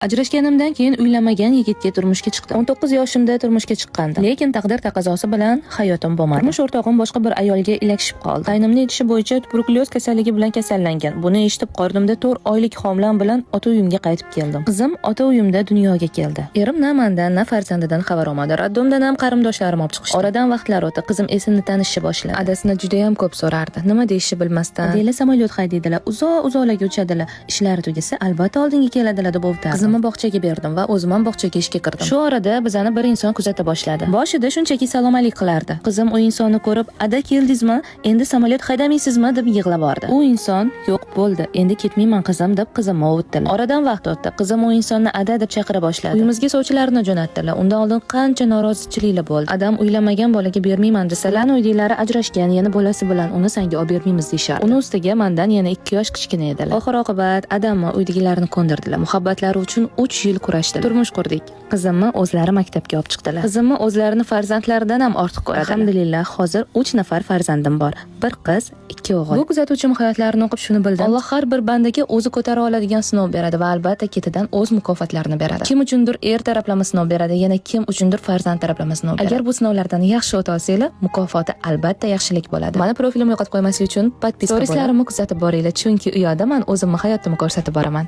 Ajrashganimdan keyin uylanmagan yigitga turmushga chiqdim. 19 yoshimda turmushga chiqqandim. Lekin taqdir taqozosi bilan hayotim bo'lmadi. Turmush o'rtog'im boshqa bir ayolga ilakishib qoldi. Qaynimning aytishi bo'yicha tuberkulyoz kasalligi bilan kasallangan. Buni eshitib qordimda 4 oylik homilam bilan ota uyimga qaytib keldim. Qizim ota uyimda dunyoga keldi. Erim na mendan, na farzandidan xabar olmadi. Raddomdan ham qarindoshlarim olib chiqishdi. Oradan vaqtlar o'tdi. Qizim esimni tanishni boshladi. Adasini juda ham ko'p so'rardi. Nima deyishni bilmasdan. Deyla samolyot haydaydilar, uzoqlarga uchadilar. Ishlari tugasa albatta oldinga keladilar deb o'tdi. Qizimni bog'chaga berdim va o'zim ham bog'chaga ishga kirdim. Shu orada bizani bir inson kuzata boshladi. Boshida shunchaki salom alik qilardi. Qizim u insonni ko'rib, "Ada keldingizmi? Endi samolyot haydamaysizmi?" deb yig'lab bordi. U inson, "Yo'q, bo'ldi. Endi ketmayman qizim" deb qizimni ovutdilar. Oradan vaqt o'tdi. Qizim u insonni Ada deb chaqira boshladi. Uyimizga sovchilarni jo'natdilar. Undan oldin qancha norozichiliklar bo'ldi. Adam uylanmagan bolaga bermayman desalar, uydagilari ajrashgan, yana bolasi bilan uni senga olib bermaymiz deyishardi. Uni ustiga mendan yana 2 yosh kichkina edilar. Oxir-oqibat Adamni uydagilarini ko'ndirdilar. Muhabbatlari uchun 3 yil kurashdilar. Turmush qurdik. Qizimni o'zlari maktabga olib chiqdilar. Qizimni o'zlarini farzandlaridan ham ortiq ko'radi. Alhamdulillah, hozir 3 nafar farzandim bor. Bir qiz, 2 o'g'il. Bu kuzatuvchim hayotlarini o'qib shuni bildim. Alloh har bir bandaga o'zi ko'tara oladigan sinov beradi va albatta ketidan o'z mukofotlarini beradi. Kim uchundir taraflama sinov beradi, yana kim uchundir farzand taraflama sinov beradi. Agar bu sinovlardan yaxshi o'ta olsanglar, mukofoti albatta yaxshilik bo'ladi. Mana profilimni yo'qotib qo'ymaslik uchun podpiska bo'ling. Storislarimni kuzatib boringlar, chunki u yoqda men o'zimni hayotimni ko'rsatib boraman.